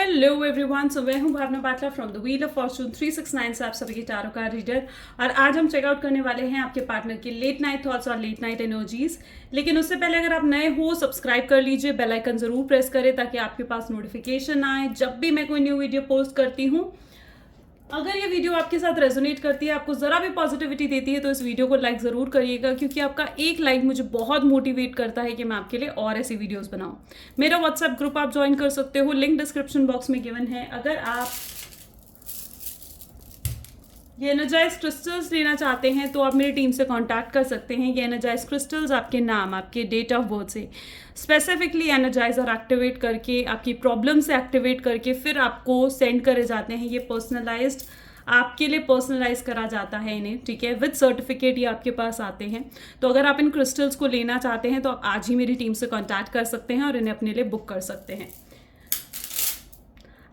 Hello everyone, सो मैं हूं Bhavna Patla from the wheel of fortune 369 से आप सभी की टारो कार्ड रीडर। और आज हम चेकआउट करने वाले हैं आपके पार्टनर के लेट नाइट थॉट्स और लेट नाइट एनर्जीज। लेकिन उससे पहले अगर आप नए हो, सब्सक्राइब कर लीजिए, बेल आइकन जरूर प्रेस करें ताकि आपके पास नोटिफिकेशन आए जब भी मैं कोई न्यू वीडियो पोस्ट करती हूँ। अगर ये वीडियो आपके साथ रेजोनेट करती है, आपको ज़रा भी पॉजिटिविटी देती है, तो इस वीडियो को लाइक ज़रूर करिएगा, क्योंकि आपका एक लाइक मुझे बहुत मोटिवेट करता है कि मैं आपके लिए और ऐसी वीडियोस बनाऊं। मेरा व्हाट्सएप ग्रुप आप ज्वाइन कर सकते हो, लिंक डिस्क्रिप्शन बॉक्स में गिवन है। अगर आप ये एनर्जाइज क्रिस्टल्स लेना चाहते हैं तो आप मेरी टीम से कांटेक्ट कर सकते हैं। ये एनर्जाइज क्रिस्टल्स आपके नाम, आपके डेट ऑफ बर्थ से स्पेसिफिकली एनर्जाइजर एक्टिवेट करके, आपकी प्रॉब्लम से एक्टिवेट करके फिर आपको सेंड करे जाते हैं। ये पर्सनलाइज्ड आपके लिए पर्सनलाइज करा जाता है इन्हें, ठीक है। विद सर्टिफिकेट ये आपके पास आते हैं। तो अगर आप इन क्रिस्टल्स को लेना चाहते हैं तो आप आज ही मेरी टीम से कांटेक्ट कर सकते हैं और इन्हें अपने लिए बुक कर सकते हैं।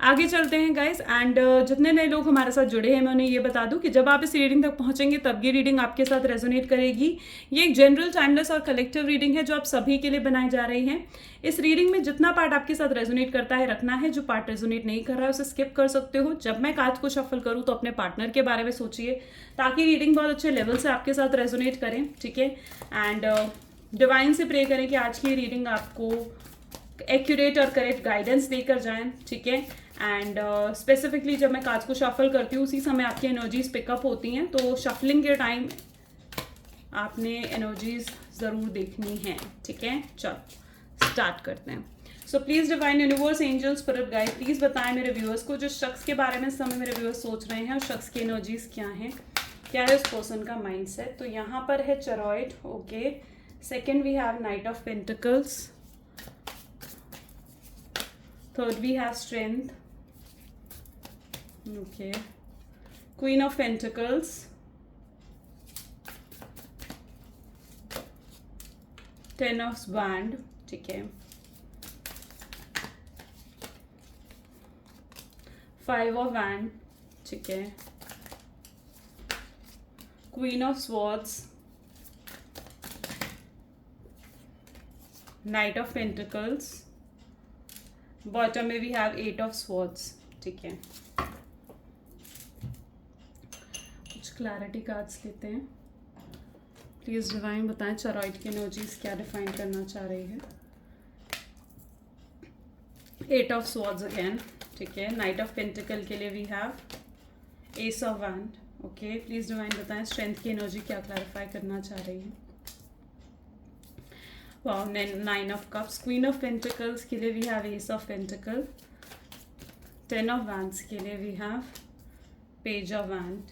आगे चलते हैं गाइस। एंड जितने नए लोग हमारे साथ जुड़े हैं, मैं उन्हें ये बता दूं कि जब आप इस रीडिंग तक पहुंचेंगे तब ये रीडिंग आपके साथ रेजोनेट करेगी। ये एक जनरल, टाइमलेस और कलेक्टिव रीडिंग है जो आप सभी के लिए बनाई जा रही है। इस रीडिंग में जितना पार्ट आपके साथ रेजोनेट करता है रखना है, जो पार्ट रेजोनेट नहीं कर रहा है उसे स्किप कर सकते हो। जब मैं कार्ड को शफल करूँ तो अपने पार्टनर के बारे में सोचिए ताकि रीडिंग बहुत अच्छे लेवल से आपके साथ रेजोनेट करें, ठीक है। एंड डिवाइन से प्रे करें कि आज की रीडिंग आपको एक्यूरेट और करेक्ट गाइडेंस देकर जाएं, ठीक है। एंड स्पेसिफिकली जब मैं कार्ड्स को शफल करती हूँ उसी समय आपकी एनर्जीज पिकअप होती हैं, तो शफलिंग के टाइम आपने एनर्जीज ज़रूर देखनी है, ठीक है। चलो स्टार्ट करते हैं। So please divine universe, angels, spirit guide, please बताएं मेरे व्यूअर्स को जो शख्स के बारे में इस समय मेरे व्यूअर्स सोच रहे हैं, और शख्स की एनर्जीज क्या हैं, क्या है उस पर्सन का माइंड सेट। तो यहाँ पर है chariot, okay. Second we have knight of pentacles. Third, we have strength. Okay. Queen of Pentacles. Ten of Wands. ठीक है. Five of Wands. ठीक है. Queen of Swords. Knight of Pentacles. Bottom में we have 8 of swords, ठीक है। कुछ clarity cards लेते हैं। प्लीज डिवाइन बताएं चरॉइड की एनर्जीज क्या डिफाइन करना चाह रही है। 8 ऑफ स्वॉर्ड्स अगेन, ठीक है। नाइट ऑफ पेंटिकल के लिए we have ace of wand, okay. Please divine बताएं स्ट्रेंथ की एनर्जी क्या क्लैरिफाई करना चाह रही है। Wow, 9 of cups. Queen of Pentacles के लिए we have Ace of Pentacle. 10 of Wands के लिए we have Page of Wand.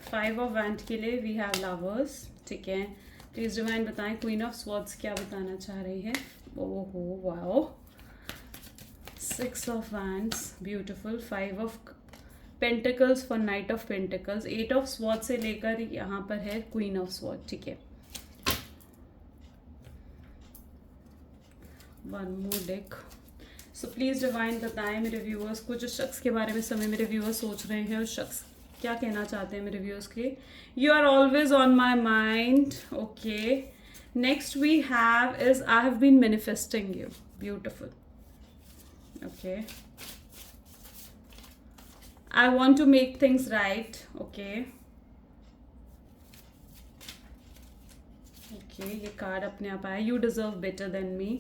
5 of Wand के लिए we have Lovers, ठीक है। प्लीज डिवाइन बताएं Queen of Swords क्या बताना चाह रही है। ओहो wow, 6 of Wands, beautiful. 5 of Pentacles for Knight of Pentacles. 8 of Swords से लेकर यहाँ पर है Queen of Swords, ठीक है। One more deck. So please divine बताएं मेरे व्यूअर्स को जो शख्स के बारे में समय मेरे व्यूअर्स सोच रहे हैं, उस शख्स क्या कहना चाहते हैं मेरे व्यूअर्स के। You are always on my mind, okay. Next we have is I have been manifesting you, beautiful, okay. I want to make things right, okay. Okay, ये कार्ड अपने आप आया। You deserve better than me.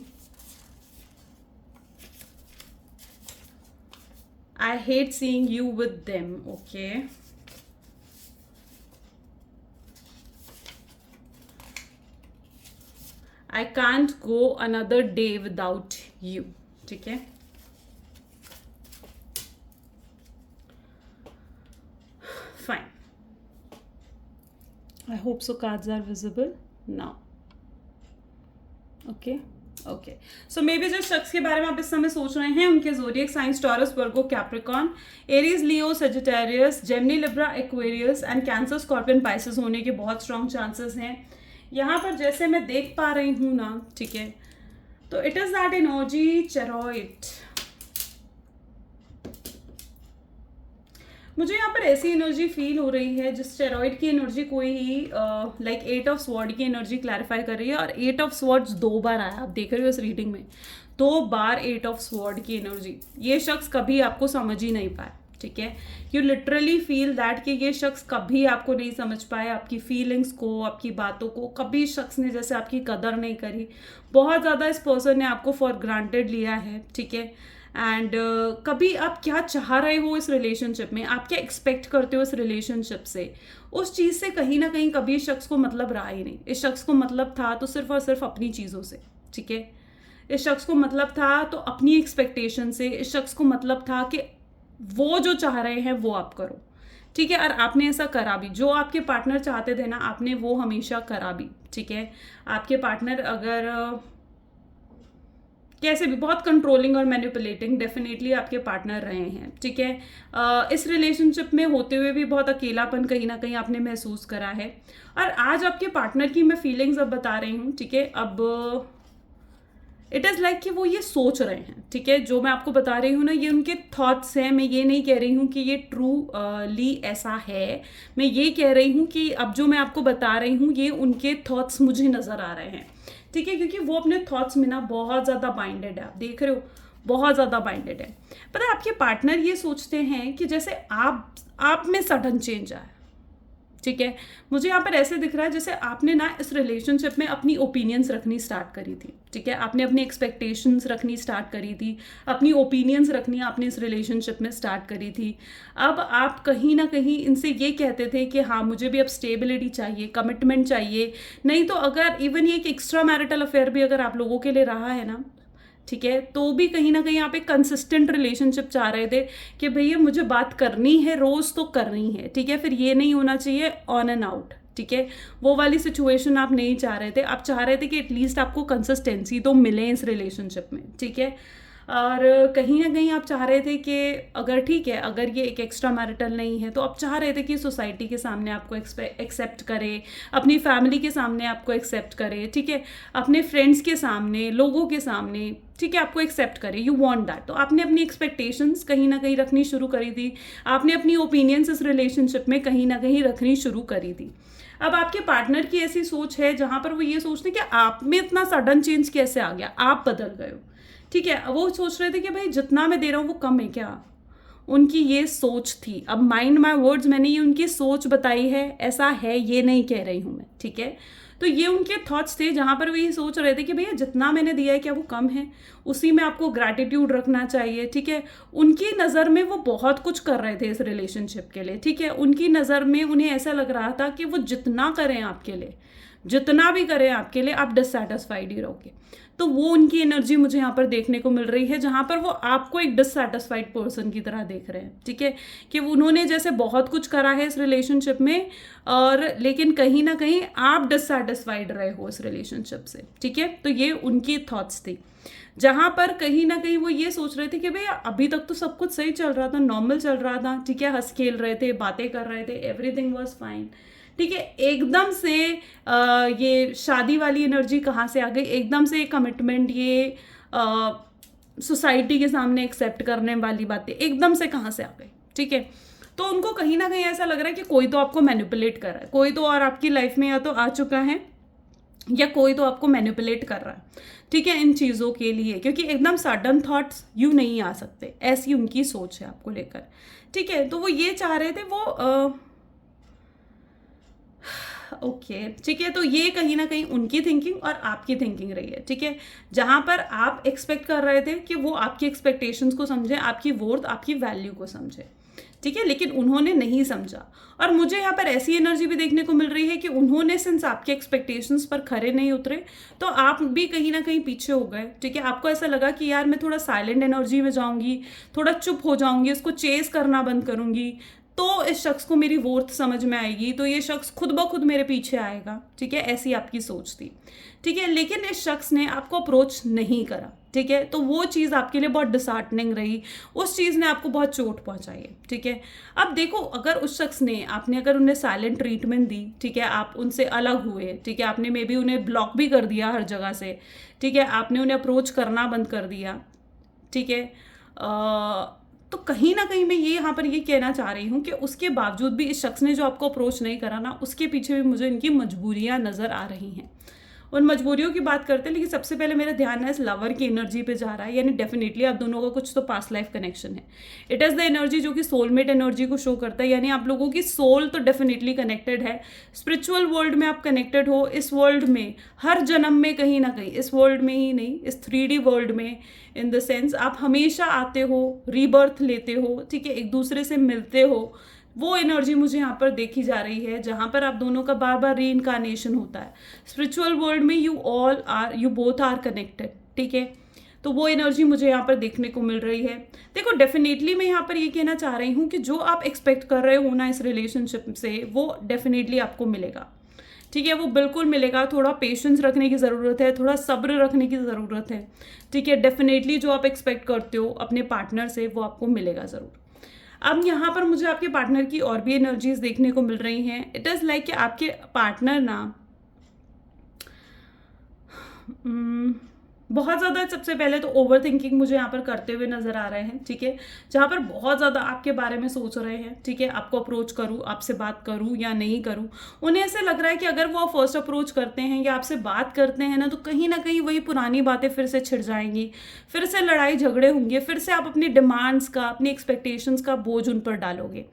I hate seeing you with them, okay. I can't go another day without you, ठीक है। Fine. I hope so cards are visible now. Okay. Okay, so may be जिस शख्स के बारे में आप इस समय सोच रहे हैं उनके zodiac science taurus, Virgo, Capricorn, Aries, Leo, Sagittarius, Gemini, Libra, Aquarius and cancer, scorpion, Pisces होने के बहुत स्ट्रॉन्ग चांसेस हैं। यहाँ पर जैसे मैं देख पा रही हूँ ना, ठीक है, तो इट इज़ दैट एनर्जी चेरॉइड। मुझे यहाँ पर ऐसी एनर्जी फील हो रही है जिस स्टेरॉइड की एनर्जी कोई ही लाइक 8 ऑफ स्वॉर्ड की एनर्जी क्लैरिफाई कर रही है, और 8 ऑफ स्वॉर्ड्स 2 बार आया, आप देख रहे हो इस रीडिंग में। 2 बार 8 ऑफ स्वॉर्ड की एनर्जी, ये शख्स कभी आपको समझ ही नहीं पाए, ठीक है। यू लिटरली फील दैट कि ये शख्स कभी आपको नहीं समझ पाए, आपकी फीलिंग्स को, आपकी बातों को कभी इस शख्स ने जैसे आपकी कदर नहीं करी, बहुत ज़्यादा इस पर्सन ने आपको फॉर ग्रांटेड लिया है, ठीक है। एंड कभी आप क्या चाह रहे हो इस रिलेशनशिप में, आप क्या एक्सपेक्ट करते हो इस रिलेशनशिप से, उस चीज़ से कहीं ना कहीं कभी इस शख्स को मतलब रहा ही नहीं। इस शख्स को मतलब था तो सिर्फ और सिर्फ अपनी चीज़ों से, ठीक है। इस शख्स को मतलब था तो अपनी एक्सपेक्टेशन से, इस शख्स को मतलब था कि वो जो चाह रहे हैं वो आप करो, ठीक है। और आपने ऐसा करा भी, जो आपके पार्टनर चाहते थे ना, आपने वो हमेशा करा भी, ठीक है। आपके पार्टनर अगर कैसे भी बहुत कंट्रोलिंग और मैनिपुलेटिंग डेफिनेटली आपके पार्टनर रहे हैं, ठीक है। इस रिलेशनशिप में होते हुए भी बहुत अकेलापन कहीं ना कहीं आपने महसूस करा है। और आज आपके पार्टनर की मैं फीलिंग्स अब बता रही हूँ, ठीक है। अब इट इज़ लाइक कि वो ये सोच रहे हैं, ठीक है। जो मैं आपको बता रही हूँ ना, ये उनके थॉट्स हैं। मैं ये नहीं कह रही हूँ कि ये ट्रूली ऐसा है, मैं ये कह रही हूँ कि अब जो मैं आपको बता रही हूँ ये उनके थॉट्स मुझे नज़र आ रहे हैं, ठीक है। क्योंकि वो अपने थॉट्स में ना बहुत ज़्यादा बाइंडेड है, आप देख रहे हो, बहुत ज़्यादा बाइंडेड है। पता है आपके पार्टनर ये सोचते हैं कि जैसे आप में सडन चेंज आए, ठीक है। मुझे यहाँ पर ऐसे दिख रहा है जैसे आपने ना इस रिलेशनशिप में अपनी ओपिनियंस रखनी स्टार्ट करी थी, ठीक है। आपने अपनी एक्सपेक्टेशंस रखनी स्टार्ट करी थी, अपनी ओपिनियंस रखनी आपने इस रिलेशनशिप में स्टार्ट करी थी। अब आप कहीं ना कहीं इनसे ये कहते थे कि हाँ मुझे भी अब स्टेबिलिटी चाहिए, कमिटमेंट चाहिए, नहीं तो अगर इवन ये एक एक्स्ट्रा मैरिटल अफेयर भी अगर आप लोगों के लिए रहा है ना, ठीक है, तो भी कहीं ना कहीं आप एक कंसिस्टेंट रिलेशनशिप चाह रहे थे कि भैया मुझे बात करनी है, रोज तो करनी है, ठीक है। फिर ये नहीं होना चाहिए ऑन एंड आउट, ठीक है। वो वाली सिचुएशन आप नहीं चाह रहे थे। आप चाह रहे थे कि एटलीस्ट आपको कंसिस्टेंसी तो मिले इस रिलेशनशिप में, ठीक है। और कहीं ना कहीं आप चाह रहे थे कि अगर ठीक है, अगर ये एक एक्स्ट्रा मैरिटल नहीं है तो आप चाह रहे थे कि सोसाइटी के सामने आपको एक्सेप्ट करे, अपनी फैमिली के सामने आपको एक्सेप्ट करे, ठीक है, अपने फ्रेंड्स के सामने, लोगों के सामने, ठीक है, आपको एक्सेप्ट करे। You want that. तो आपने अपनी एक्सपेक्टेशंस कहीं ना कहीं रखनी शुरू करी थी, आपने अपनी ओपिनियंस इस रिलेशनशिप में कहीं ना कहीं रखनी शुरू करी थी। अब आपके पार्टनर की ऐसी सोच है जहां पर वो ये सोचते हैं कि आप में इतना सडन चेंज कैसे आ गया, आप बदल गए हो, ठीक है। वो सोच रहे थे कि भाई जितना मैं दे रहा हूँ वो कम है क्या, उनकी ये सोच थी। अब माइंड माय वर्ड्स, मैंने ये उनकी सोच बताई है, ऐसा है ये नहीं कह रही हूँ मैं, ठीक है। तो ये उनके थॉट्स थे जहाँ पर वो ये सोच रहे थे कि भैया जितना मैंने दिया है क्या वो कम है, उसी में आपको ग्रैटिट्यूड रखना चाहिए, ठीक है। उनकी नज़र में वो बहुत कुछ कर रहे थे इस रिलेशनशिप के लिए, ठीक है। उनकी नज़र में उन्हें ऐसा लग रहा था कि वो जितना करें आपके लिए, जितना भी करें आपके लिए, आप डिससैटिस्फाइड ही रहोगे। तो वो उनकी एनर्जी मुझे यहाँ पर देखने को मिल रही है जहाँ पर वो आपको एक डिससैटिस्फाइड पर्सन की तरह देख रहे हैं, ठीक है। कि उन्होंने जैसे बहुत कुछ करा है इस रिलेशनशिप में, और लेकिन कहीं ना कहीं आप डिससैटिस्फाइड रहे हो इस रिलेशनशिप से, ठीक है। तो ये उनकी थॉट्स थी जहाँ पर कहीं ना कहीं वो ये सोच रहे थे कि भैया अभी तक तो सब कुछ सही चल रहा था, नॉर्मल चल रहा था, ठीक है, हंस खेल रहे थे, बातें कर रहे थे, एवरीथिंग वाज फाइन, ठीक है। एकदम से ये शादी वाली एनर्जी कहाँ से आ गई, एकदम से कमिटमेंट, ये सोसाइटी के सामने एक्सेप्ट करने वाली बातें एकदम से कहाँ से आ गई, ठीक है। तो उनको कहीं ना कहीं ऐसा लग रहा है कि कोई तो आपको मैनिपुलेट कर रहा है, कोई तो और आपकी लाइफ में या तो आ चुका है या कोई तो आपको मैनिपुलेट कर रहा है, ठीक है, इन चीज़ों के लिए। क्योंकि एकदम सडन थॉट्स यूँ नहीं आ सकते, ऐसी उनकी सोच है आपको लेकर, ठीक है। तो वो ये चाह रहे थे वो ओके, ठीक है। तो ये कहीं ना कहीं उनकी थिंकिंग और आपकी थिंकिंग रही है, ठीक है। जहां पर आप एक्सपेक्ट कर रहे थे कि वो आपकी एक्सपेक्टेशंस को समझे, आपकी वर्थ, आपकी वैल्यू को समझे, ठीक है, लेकिन उन्होंने नहीं समझा। और मुझे यहाँ पर ऐसी एनर्जी भी देखने को मिल रही है कि उन्होंने सिंस आपके एक्सपेक्टेशंस पर खरे नहीं उतरे तो आप भी कहीं ना कहीं पीछे हो गए, ठीक है। आपको ऐसा लगा कि यार मैं थोड़ा साइलेंट एनर्जी में जाऊंगी, थोड़ा चुप हो जाऊंगी, उसको चेस करना बंद करूंगी, तो इस शख्स को मेरी वर्थ समझ में आएगी, तो ये शख्स खुद ब खुद मेरे पीछे आएगा, ठीक है। ऐसी आपकी सोच थी, ठीक है। लेकिन इस शख्स ने आपको अप्रोच नहीं करा, ठीक है। तो वो चीज़ आपके लिए बहुत डिसहार्टनिंग रही, उस चीज़ ने आपको बहुत चोट पहुंचाई है, ठीक है। अब देखो, अगर उस शख्स ने, आपने अगर उन्हें साइलेंट ट्रीटमेंट दी, ठीक है, आप उनसे अलग हुए, ठीक है, आपने मे बी उन्हें ब्लॉक भी कर दिया हर जगह से, ठीक है, आपने उन्हें अप्रोच करना बंद कर दिया, ठीक है, तो कहीं ना कहीं मैं ये यहाँ पर ये कहना चाह रही हूँ कि उसके बावजूद भी इस शख्स ने जो आपको अप्रोच नहीं करा ना, उसके पीछे भी मुझे इनकी मजबूरियाँ नज़र आ रही हैं। उन मजबूरियों की बात करते हैं, लेकिन सबसे पहले मेरा ध्यान है इस लवर की एनर्जी पे जा रहा है, यानी डेफिनेटली आप दोनों का कुछ तो पास्ट लाइफ कनेक्शन है। इट इज़ द एनर्जी जो कि सोलमेट एनर्जी को शो करता है, यानी आप लोगों की सोल तो डेफिनेटली कनेक्टेड है। स्पिरिचुअल वर्ल्ड में आप कनेक्टेड हो, इस वर्ल्ड में हर जन्म में कहीं ना कहीं, इस वर्ल्ड में ही नहीं, इस 3D वर्ल्ड में, इन द सेंस आप हमेशा आते हो, रीबर्थ लेते हो, ठीक है, एक दूसरे से मिलते हो। वो एनर्जी मुझे यहाँ पर देखी जा रही है, जहाँ पर आप दोनों का बार बार री इनकारनेशन होता है। स्पिरिचुअल वर्ल्ड में यू बोथ आर कनेक्टेड, ठीक है। तो वो एनर्जी मुझे यहाँ पर देखने को मिल रही है। देखो डेफिनेटली मैं यहाँ पर ये कहना चाह रही हूँ कि जो आप एक्सपेक्ट कर रहे हो ना इस रिलेशनशिप से, वो डेफिनेटली आपको मिलेगा, ठीक है, वो बिल्कुल मिलेगा। थोड़ा पेशेंस रखने की ज़रूरत है, थोड़ा सब्र रखने की ज़रूरत है, ठीक है। डेफिनेटली जो आप एक्सपेक्ट करते हो अपने पार्टनर से वो आपको मिलेगा ज़रूर। अब यहाँ पर मुझे आपके पार्टनर की और भी एनर्जीज देखने को मिल रही हैं। इट इज़ लाइक कि आपके पार्टनर ना बहुत ज़्यादा, सबसे पहले तो ओवर थिंकिंग मुझे यहाँ पर करते हुए नज़र आ रहे हैं, ठीक है, जहाँ पर बहुत ज़्यादा आपके बारे में सोच रहे हैं, ठीक है, आपको अप्रोच करूँ, आपसे बात करूँ या नहीं करूँ। उन्हें ऐसे लग रहा है कि अगर वो फर्स्ट अप्रोच करते हैं या आपसे बात करते हैं ना कहीं वही पुरानी बातें फिर से छिड़ जाएंगी, फिर से लड़ाई झगड़े होंगे, फिर से आप अपनी डिमांड्स का, अपनी एक्सपेक्टेशंस का बोझ उन पर डालोगे,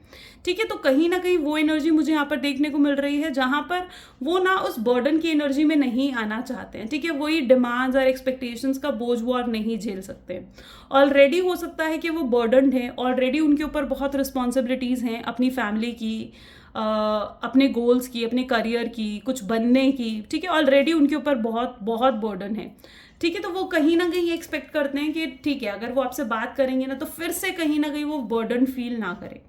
ठीक है। तो कहीं ना कहीं वो एनर्जी मुझे यहाँ पर देखने को मिल रही है, जहाँ पर वो ना उस बर्डन की एनर्जी में नहीं आना चाहते हैं, ठीक है। वही डिमांड्स और एक्सपेक्टेशंस का बोझ वो और नहीं झेल सकते। ऑलरेडी हो सकता है कि वो बर्डनड हैं, ऑलरेडी उनके ऊपर बहुत रिस्पॉन्सिबिलिटीज़ हैं, अपनी फैमिली की, अपने गोल्स की, अपने करियर की, कुछ बनने की, ठीक है। ऑलरेडी उनके ऊपर बहुत बहुत बर्डन है, ठीक है। तो वो कहीं ना कहीं एक्सपेक्ट करते हैं कि ठीक है, अगर वो आपसे बात करेंगे ना तो फिर से कहीं ना कहीं वो बर्डन फील ना करें,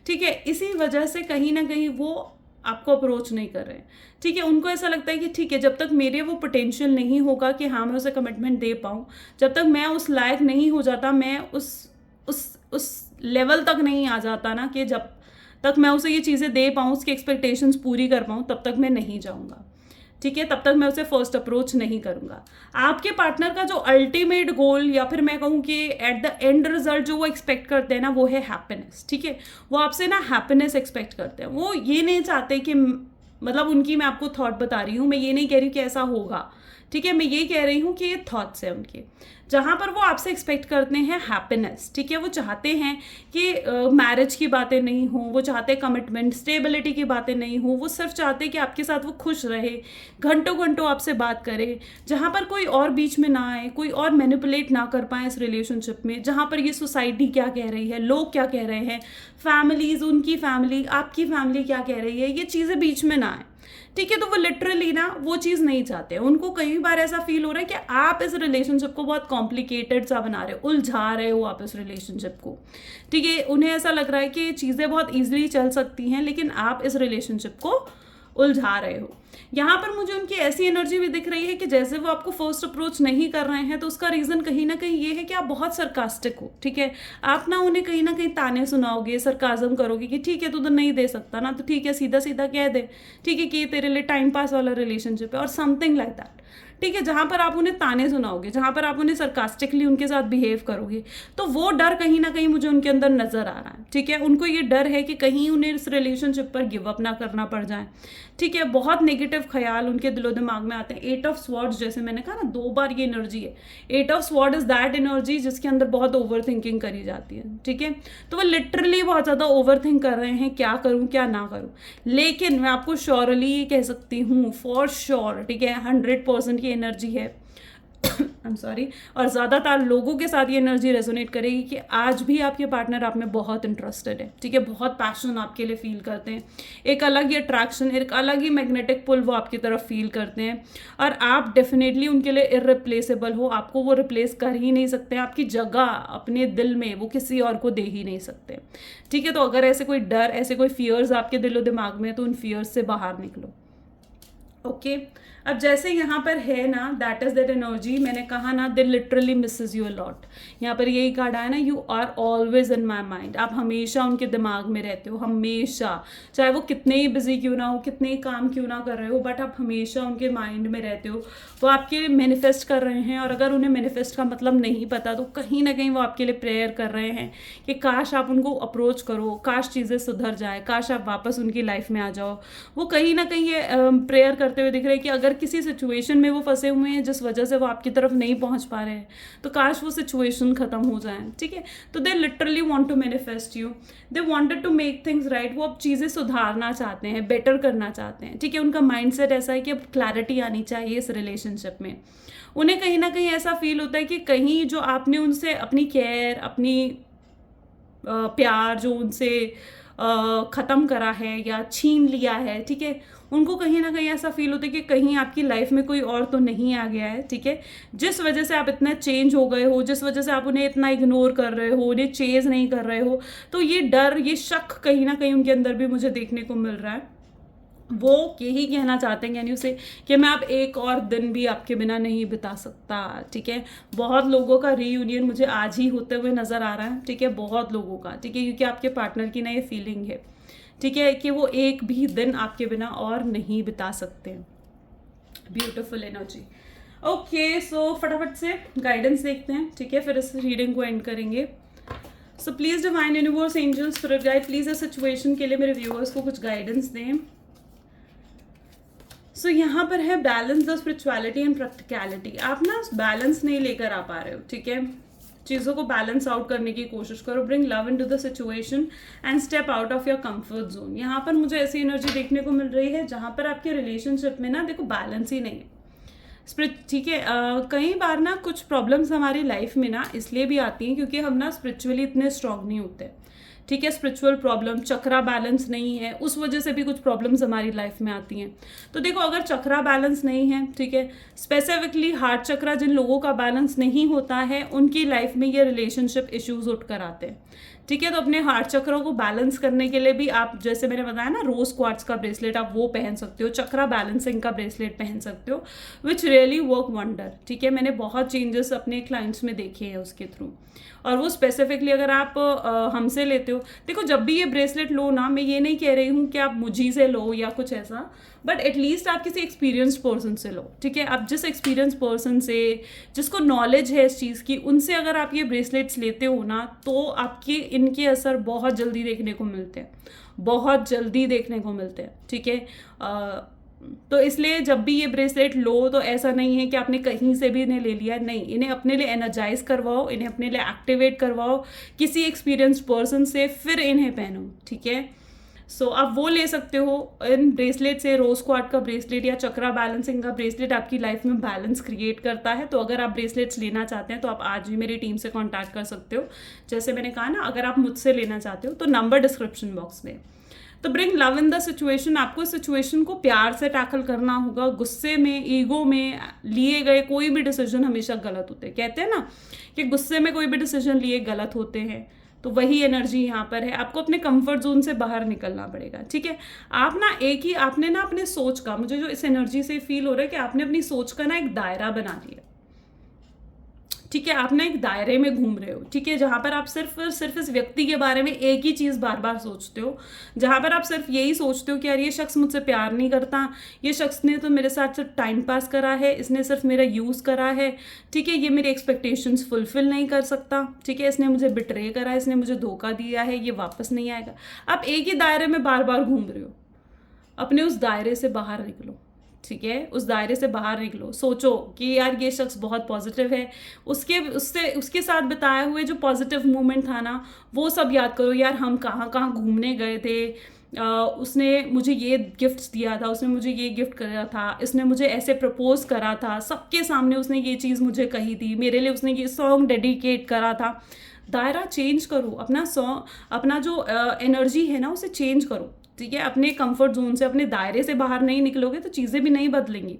ठीक है। इसी वजह से कहीं ना कहीं वो आपको अप्रोच नहीं कर रहे हैं, ठीक है। उनको ऐसा लगता है कि ठीक है, जब तक मेरे वो पोटेंशियल नहीं होगा कि हाँ मैं उसे कमिटमेंट दे पाऊँ, जब तक मैं उस लायक नहीं हो जाता, मैं उस लेवल तक नहीं आ जाता ना कि जब तक मैं उसे ये चीज़ें दे पाऊँ, उसकी एक्सपेक्टेशंस पूरी कर पाऊँ, तब तक मैं नहीं जाऊँगा, ठीक है, तब तक मैं उसे फर्स्ट अप्रोच नहीं करूँगा। आपके पार्टनर का जो अल्टीमेट गोल, या फिर मैं कहूँ कि एट द एंड रिजल्ट जो वो एक्सपेक्ट करते हैं ना, वो है हैप्पीनेस, ठीक है। वो आपसे ना हैप्पीनेस एक्सपेक्ट करते हैं। वो ये नहीं चाहते कि, मतलब उनकी मैं आपको थॉट बता रही हूँ, मैं ये नहीं कह रही हूँ कि ऐसा होगा, ठीक है, मैं ये कह रही हूँ कि ये थॉट्स है उनके, जहाँ पर वो आपसे एक्सपेक्ट करते हैं हैप्पीनेस, ठीक है। वो चाहते हैं कि मैरिज की बातें नहीं हो, वो चाहते हैं कमिटमेंट, स्टेबिलिटी की बातें नहीं हो, वो सिर्फ चाहते हैं कि आपके साथ वो खुश रहे, घंटों घंटों आपसे बात करे, जहाँ पर कोई और बीच में ना आए, कोई और मैनिपुलेट ना कर पाए इस रिलेशनशिप में, जहाँ पर ये सोसाइटी क्या कह रही है, लोग क्या कह रहे हैं, फैमिलीज, उनकी फैमिली, आपकी फैमिली क्या कह रही है, ये चीज़ें बीच में ना आए, ठीक है। तो वो लिटरली ना वो चीज़ नहीं चाहते। उनको कई बार ऐसा फील हो रहा है कि आप इस रिलेशनशिप को बहुत कॉम्प्लिकेटेड सा बना रहे हो, उलझा रहे हो आप इस रिलेशनशिप को, ठीक है। उन्हें ऐसा लग रहा है कि चीज़ें बहुत ईजिली चल सकती हैं, लेकिन आप इस रिलेशनशिप को उलझा रहे हो। यहाँ पर मुझे उनकी ऐसी एनर्जी भी दिख रही है कि जैसे वो आपको फर्स्ट अप्रोच नहीं कर रहे हैं, तो उसका रीज़न कहीं ना कहीं ये है कि आप बहुत सरकास्टिक हो, ठीक है। आप ना उन्हें कहीं ना कहीं ताने सुनाओगे, सरकाजम करोगे कि ठीक है तू तो नहीं दे सकता ना, तो ठीक है सीधा सीधा कह दे, ठीक है, कि तेरे लिए टाइम पास वाला रिलेशनशिप है, और समथिंग लाइक दैट, ठीक है। जहाँ पर आप उन्हें ताने सुनाओगे, जहाँ पर आप उन्हें सरकास्टिकली उनके साथ बिहेव करोगे, तो वो डर कहीं ना कहीं मुझे उनके अंदर नजर आ रहा है, ठीक है। उनको ये डर है कि कहीं उन्हें इस रिलेशनशिप पर गिव अप ना करना पड़ जाए, ठीक है। बहुत नेगेटिव ख्याल उनके दिलो दिमाग में आते हैं। 8 ऑफ स्वॉर्ड्स, जैसे मैंने कहा ना 2 बार ये एनर्जी है। 8 of sword is that energy जिसके अंदर बहुत ओवर थिंकिंग करी जाती है, ठीक है। तो वो लिटरली बहुत ज़्यादा ओवर थिंक कर रहे हैं, क्या करूँ क्या ना करूँ। लेकिन मैं आपको श्योरली ये कह सकती हूँ, फॉर श्योर, ठीक है, 100% की एनर्जी है आई एम सॉरी, और ज़्यादातर लोगों के साथ ये एनर्जी रेजोनेट करेगी कि आज भी आपके पार्टनर आप में बहुत इंटरेस्टेड है, ठीक है, बहुत पैशन आपके लिए फील करते हैं, एक अलग ही अट्रैक्शन, एक अलग ही मैग्नेटिक पुल वो आपकी तरफ फील करते हैं, और आप डेफिनेटली उनके लिए इररिप्लेसेबल हो। आपको वो रिप्लेस कर ही नहीं सकते, आपकी जगह अपने दिल में वो किसी और को दे ही नहीं सकते, ठीक है। तो अगर ऐसे कोई डर, ऐसे कोई फियर्स आपके दिलो दिमाग में है, तो उन फियर्स से बाहर निकलो, ओके। अब जैसे यहाँ पर है ना, दैट इज दैट एनर्जी, मैंने कहा ना, they literally misses you a lot. यहाँ पर यही कार्ड आया ना, you are always in my mind. आप हमेशा उनके दिमाग में रहते हो, हमेशा, चाहे वो कितने ही बिजी क्यों ना हो, कितने ही काम क्यों ना कर रहे हो, बट आप हमेशा उनके माइंड में रहते हो। वो आपके लिए मैनिफेस्ट कर रहे हैं, और अगर उन्हें मैनिफेस्ट का मतलब नहीं पता, तो कहीं ना कहीं वो आपके लिए प्रेयर कर रहे हैं कि काश आप उनको अप्रोच करो, काश चीज़ें सुधर जाए, काश आप वापस उनकी लाइफ में आ जाओ। वो कहीं ना कहीं ये प्रेयर करते हुए दिख रहे हैं कि अगर किसी सिचुएशन में वो फंसे हुए हैं जिस वजह से वो आपकी तरफ नहीं पहुंच पा रहे हैं, तो काश वो सिचुएशन ख़त्म हो जाए, ठीक है। तो they literally want to manifest you, they wanted to make things right. वो अब चीज़ें सुधारना चाहते हैं, बेटर करना चाहते हैं, ठीक है। उनका माइंडसेट ऐसा है कि अब क्लैरिटी आनी चाहिए इस रिलेशनशिप में। उन्हें कहीं ना कहीं ऐसा फील होता है कि कहीं जो आपने उनसे अपनी केयर, अपनी प्यार जो उनसे ख़त्म करा है या छीन लिया है, ठीक है, उनको कहीं ना कहीं ऐसा फील होता है कि कहीं आपकी लाइफ में कोई और तो नहीं आ गया है, ठीक है, जिस वजह से आप इतना चेंज हो गए हो, जिस वजह से आप उन्हें इतना इग्नोर कर रहे हो, उन्हें चेज नहीं कर रहे हो। तो ये डर, ये शक कहीं ना कहीं उनके अंदर भी मुझे देखने को मिल रहा है। वो यही कहना चाहते हैं यानी उसे कि मैं अब एक और दिन भी आपके बिना नहीं बिता सकता, ठीक है। बहुत लोगों का रीयूनियन मुझे आज ही होते हुए नज़र आ रहा है, ठीक है, बहुत लोगों का, ठीक है, क्योंकि आपके पार्टनर की ना ये फीलिंग है, ठीक है, कि वो एक भी दिन आपके बिना और नहीं बिता सकते। Beautiful energy. ओके, सो फटाफट से गाइडेंस देखते हैं, ठीक है, फिर इस रीडिंग को एंड करेंगे। So please divine universe, angels, spirit guide, please इस सिचुएशन के लिए मेरे व्यूअर्स को कुछ गाइडेंस दें। सो यहाँ पर है balance the spirituality and practicality. आप ना बैलेंस नहीं लेकर आ पा रहे हो, ठीक है, चीज़ों को बैलेंस आउट करने की कोशिश करो। Bring love into the situation and step out of your comfort zone. यहाँ पर मुझे ऐसी एनर्जी देखने को मिल रही है जहाँ पर आपके रिलेशनशिप में ना देखो बैलेंस ही नहीं है, ठीक है। कई बार ना कुछ प्रॉब्लम्स हमारी लाइफ में ना इसलिए भी आती हैं क्योंकि हम ना स्पिरिचुअली इतने स्ट्रांग नहीं होते, ठीक है। स्पिरिचुअल प्रॉब्लम, चक्रा बैलेंस नहीं है, उस वजह से भी कुछ प्रॉब्लम्स हमारी लाइफ में आती हैं। तो देखो, अगर चक्रा बैलेंस नहीं है, ठीक है, स्पेसिफिकली हार्ट चक्रा जिन लोगों का बैलेंस नहीं होता है उनकी लाइफ में ये रिलेशनशिप इश्यूज उठ कर आते हैं, ठीक है। तो अपने हार्ट चक्रों को बैलेंस करने के लिए भी आप, जैसे मैंने बताया ना, रोज क्वार्ट्स का ब्रेसलेट आप वो पहन सकते हो, चक्रा बैलेंसिंग का ब्रेसलेट पहन सकते हो, विच रियली वर्क वंडर, ठीक है। मैंने बहुत चेंजेस अपने क्लाइंट्स में देखे हैं उसके थ्रू। और वो स्पेसिफिकली अगर आप हमसे लेते हो, देखो जब भी ये ब्रेसलेट लो ना, मैं ये नहीं कह रही हूँ कि आप मुझी से लो या कुछ ऐसा, बट एटलीस्ट आप किसी एक्सपीरियंस्ड पर्सन से लो, ठीक है। आप जिस एक्सपीरियंस पर्सन से, जिसको नॉलेज है इस चीज़ की, उनसे अगर आप ये ब्रेसलेट्स लेते हो ना, तो आपके इनके असर बहुत जल्दी देखने को मिलते हैं, बहुत जल्दी देखने को मिलते हैं, ठीक है। तो इसलिए जब भी ये ब्रेसलेट लो तो ऐसा नहीं है कि आपने कहीं से भी इन्हें ले लिया, नहीं, इन्हें अपने लिए एनर्जाइज करवाओ, इन्हें अपने लिए एक्टिवेट करवाओ किसी एक्सपीरियंस्ड पर्सन से, फिर इन्हें पहनो, ठीक है। सो आप वो ले सकते हो इन ब्रेसलेट से। रोज क्वार्ट का ब्रेसलेट या चक्रा बैलेंसिंग का ब्रेसलेट आपकी लाइफ में बैलेंस क्रिएट करता है। तो अगर आप ब्रेसलेट्स लेना चाहते हैं तो आप आज ही मेरी टीम से कॉन्टैक्ट कर सकते हो। जैसे मैंने कहा ना, अगर आप मुझसे लेना चाहते हो तो नंबर डिस्क्रिप्शन बॉक्स में। तो bring love in the situation, आपको सिचुएशन को प्यार से टैकल करना होगा। गुस्से में, ईगो में लिए गए कोई भी डिसीजन हमेशा गलत होते हैं। कहते हैं ना कि गुस्से में कोई भी डिसीजन लिए गलत होते हैं, तो वही एनर्जी यहाँ पर है। आपको अपने कंफर्ट जोन से बाहर निकलना पड़ेगा, ठीक है। आप ना आपने ना अपने सोच का, मुझे जो इस एनर्जी से फील हो रहा है कि आपने अपनी सोच का ना एक दायरा बना लिया, ठीक है। आप ना एक दायरे में घूम रहे हो, ठीक है, जहाँ पर आप सिर्फ इस व्यक्ति के बारे में एक ही चीज़ बार बार सोचते हो, जहाँ पर आप सिर्फ यही सोचते हो कि यार ये शख्स मुझसे प्यार नहीं करता, ये शख्स ने तो मेरे साथ सिर्फ टाइम पास करा है, इसने सिर्फ मेरा यूज़ करा है, ठीक है, ये मेरी एक्सपेक्टेशंस फुलफिल नहीं कर सकता, ठीक है, इसने मुझे बिट्रे करा है, इसने मुझे धोखा दिया है, ये वापस नहीं आएगा। आप एक ही दायरे में बार बार घूम रहे हो। अपने उस दायरे से बाहर निकलो, ठीक है, उस दायरे से बाहर निकलो। सोचो कि यार ये शख्स बहुत पॉजिटिव है, उसके साथ बिताए हुए जो पॉजिटिव मोमेंट था ना, वो सब याद करो। यार हम कहाँ कहाँ घूमने गए थे, उसने मुझे ये गिफ्ट्स दिया था, उसने मुझे ये गिफ्ट करा था, इसने मुझे ऐसे प्रपोज करा था, सबके सामने उसने ये चीज़ मुझे कही थी, मेरे लिए उसने ये सॉन्ग डेडिकेट करा था। दायरा चेंज करो, अपना जो एनर्जी है ना उसे चेंज करो, ठीक है। अपने कंफर्ट जोन से, अपने दायरे से बाहर नहीं निकलोगे तो चीज़ें भी नहीं बदलेंगी,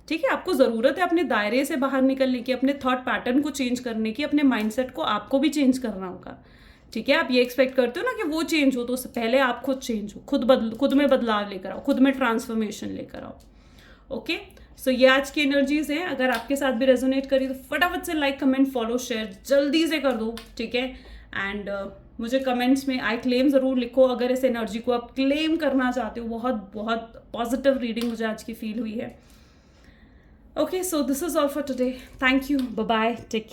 ठीक है। आपको ज़रूरत है अपने दायरे से बाहर निकलने की, अपने थॉट पैटर्न को चेंज करने की, अपने माइंडसेट को आपको भी चेंज करना होगा, ठीक है। आप ये एक्सपेक्ट करते हो ना कि वो चेंज हो, तो उससे पहले आप खुद चेंज हो, खुद में बदलाव लेकर आओ, खुद में ट्रांसफॉर्मेशन लेकर आओ। ओके, सो ये आज की एनर्जीज हैं। अगर आपके साथ भी रेजोनेट करी तो फटाफट से लाइक, कमेंट, फॉलो, शेयर जल्दी से कर दो, ठीक है। एंड मुझे कमेंट्स में आई क्लेम ज़रूर लिखो अगर इस एनर्जी को आप क्लेम करना चाहते हो। बहुत बहुत पॉजिटिव रीडिंग मुझे आज की फील हुई है। Okay, so this is all for today. Thank you, bye bye, take care.